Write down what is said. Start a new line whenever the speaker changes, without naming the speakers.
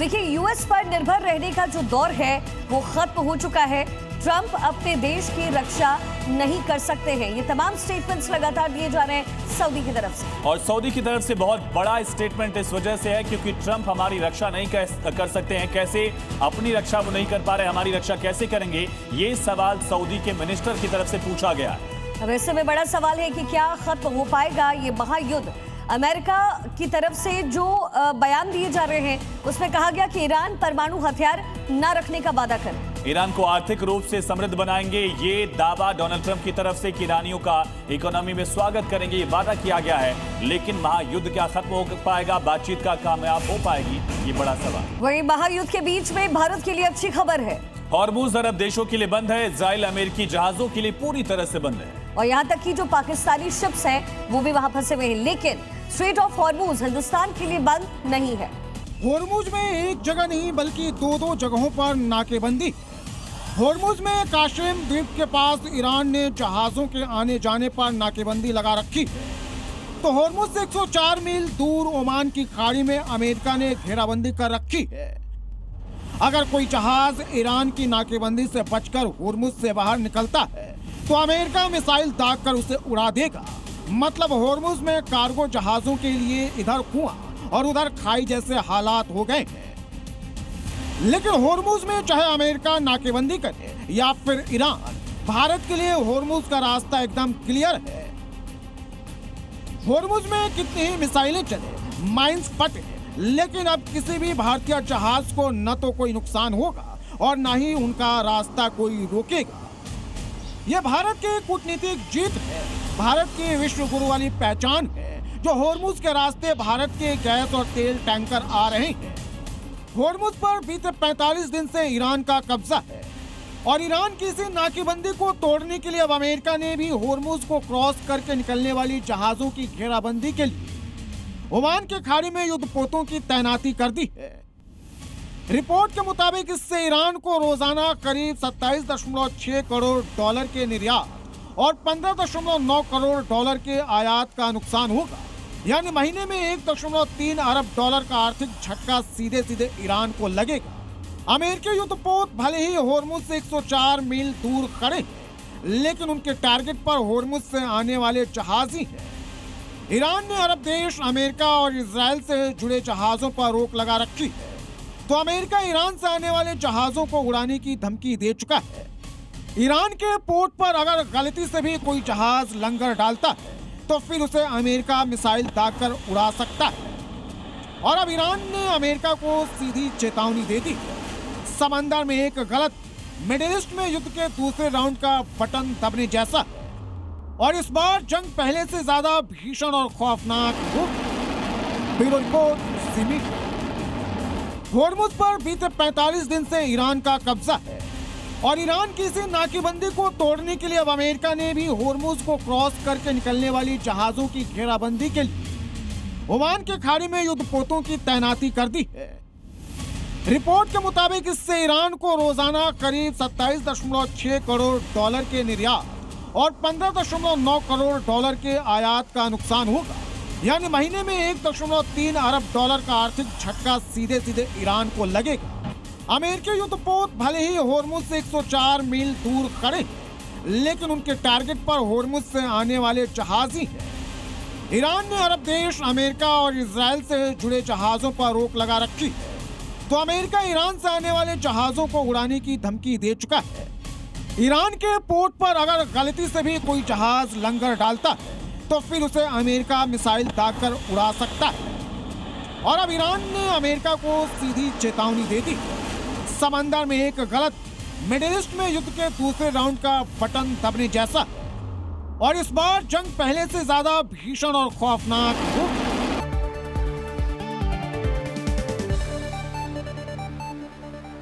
देखिए, यूएस पर निर्भर रहने का जो दौर है वो खत्म हो चुका है। ट्रंप अपने देश की रक्षा नहीं कर सकते हैं। ये तमाम स्टेटमेंट्स लगातार दिए जा रहे हैं सऊदी की तरफ से,
और सऊदी की तरफ से बहुत बड़ा स्टेटमेंट इस वजह से है क्योंकि ट्रंप हमारी रक्षा नहीं कर सकते हैं। कैसे अपनी रक्षा वो नहीं कर पा रहे, हमारी रक्षा कैसे करेंगे, ये सवाल सऊदी के मिनिस्टर की तरफ से पूछा गया है।
अब ऐसे में बड़ा सवाल है कि क्या खत्म हो पाएगा ये महायुद्ध। अमेरिका की तरफ से जो बयान दिए जा रहे हैं उसमें कहा गया कि ईरान परमाणु हथियार न रखने का वादा करे।
ईरान को आर्थिक रूप से समृद्ध बनाएंगे, ये दावा डोनाल्ड ट्रंप की तरफ से कि ईरानियों का इकोनॉमी में स्वागत करेंगे, ये वादा किया गया है। लेकिन महायुद्ध क्या खत्म हो पाएगा, बातचीत का कामयाब हो पाएगी, ये बड़ा सवाल।
वहीं महायुद्ध के बीच में भारत के लिए अच्छी खबर है।
हॉर्मुज़ अरब देशों के लिए बंद है, इजराइल अमेरिकी जहाजों के लिए पूरी तरह से बंद है,
और यहाँ तक कि जो पाकिस्तानी शिप्स हैं वो भी वहां फंसे हुए हैं। लेकिन स्ट्रेट ऑफ हॉर्मुज़ हिंदुस्तान के लिए बंद नहीं है।
हॉर्मुज़ में एक जगह नहीं बल्कि दो जगहों पर नाकेबंदी। हॉर्मुज़ में काशिम द्वीप के पास ईरान ने जहाजों के आने जाने पर नाकेबंदी लगा रखी। तो हॉर्मुज़ से 104 मील दूर ओमान की खाड़ी में अमेरिका ने घेराबंदी कर रखी है। अगर कोई जहाज ईरान की नाकेबंदी से बचकर हॉर्मुज़ से बाहर निकलता है तो अमेरिका मिसाइल दागकर उसे उड़ा देगा। मतलब हॉर्मुज़ में कार्गो जहाजों के लिए इधर कुआं और उधर खाई जैसे हालात हो गए हैं। लेकिन हॉर्मुज़ में चाहे अमेरिका नाकेबंदी करे या फिर ईरान, भारत के लिए हॉर्मुज़ का रास्ता एकदम क्लियर है। हॉर्मुज़ में कितनी ही मिसाइलें चले, माइंस फटे, लेकिन अब किसी भी भारतीय जहाज को न तो कोई नुकसान होगा और न ही उनका रास्ता कोई रोकेगा। यह भारत की कूटनीतिक जीत है, भारत की विश्व गुरु वाली पहचान है। जो हॉर्मुज़ के रास्ते भारत के गैस और तेल टैंकर आ रहे हैं। हॉर्मुज़ पर बीते 45 दिन से ईरान का कब्जा है और ईरान की इसी नाकेबंदी को तोड़ने के लिए अब अमेरिका ने भी हॉर्मुज़ को क्रॉस करके निकलने वाली जहाजों की घेराबंदी के लिए ओमान के खाड़ी में युद्धपोतों की तैनाती कर दी है। रिपोर्ट के मुताबिक इससे ईरान को रोजाना करीब 27.6 करोड़ डॉलर के निर्यात और 15.9 करोड़ डॉलर के आयात का नुकसान होगा। यानी महीने में 1.3 अरब डॉलर का आर्थिक झटका सीधे सीधे ईरान को लगेगा। अमेरिकी युद्धपोत भले ही हॉर्मुज़ से 104 मील दूर खड़े हैं, लेकिन उनके टारगेट पर हॉर्मुज़ से आने वाले जहाज ही हैं। ईरान ने अरब देश, अमेरिका और इजराइल से जुड़े जहाजों पर रोक लगा रखी है। तो अमेरिका ईरान से आने वाले जहाजों को उड़ाने की धमकी दे चुका है। ईरान के पोर्ट पर अगर गलती से भी कोई जहाज लंगर डालता है तो फिर उसे अमेरिका मिसाइल दागकर उड़ा सकता है। और अब ईरान ने अमेरिका को सीधी चेतावनी दे दी। समंदर में एक गलत मिडिल ईस्ट में युद्ध के दूसरे राउंड का बटन दबने जैसा है और इस बार जंग पहले से ज्यादा भीषण और खौफनाक होगी। ब्यूरो रिपोर्ट, ज़ी मीडिया। हॉर्मुज़ पर बीते 45 दिन से ईरान का कब्जा है और ईरान की इसी नाकेबंदी को तोड़ने के लिए अब अमेरिका ने भी हॉर्मुज़ को क्रॉस करके निकलने वाली जहाजों की घेराबंदी के लिए ओमान के खाड़ी में युद्धपोतों की तैनाती कर दी है। रिपोर्ट के मुताबिक इससे ईरान को रोजाना करीब 27.6 करोड़ डॉलर के निर्यात और 15.9 करोड़ डॉलर के आयात का नुकसान होगा। यानी महीने में 1.3 अरब डॉलर का आर्थिक झटका सीधे सीधे ईरान को लगेगा। अमेरिकी युद्धपोत भले ही हॉर्मुज़ से 104 मील दूर खड़े हैं, लेकिन उनके टारगेट पर हॉर्मुज़ से आने वाले जहाज ही हैं। ईरान ने अरब देश, अमेरिका और इजराइल से जुड़े जहाजों पर रोक लगा रखी है। तो अमेरिका ईरान से आने वाले जहाजों को उड़ाने की धमकी दे चुका है। ईरान के पोर्ट पर अगर गलती से भी कोई जहाज लंगर डालता है तो फिर उसे अमेरिका मिसाइल दागकर उड़ा सकता है। और अब ईरान ने अमेरिका को सीधी चेतावनी दे दी। समंदर में एक गलत मिडिल ईस्ट में युद्ध के दूसरे राउंड का बटन दबने जैसा है और इस बार जंग पहले से ज्यादा भीषण और खौफनाक होगी।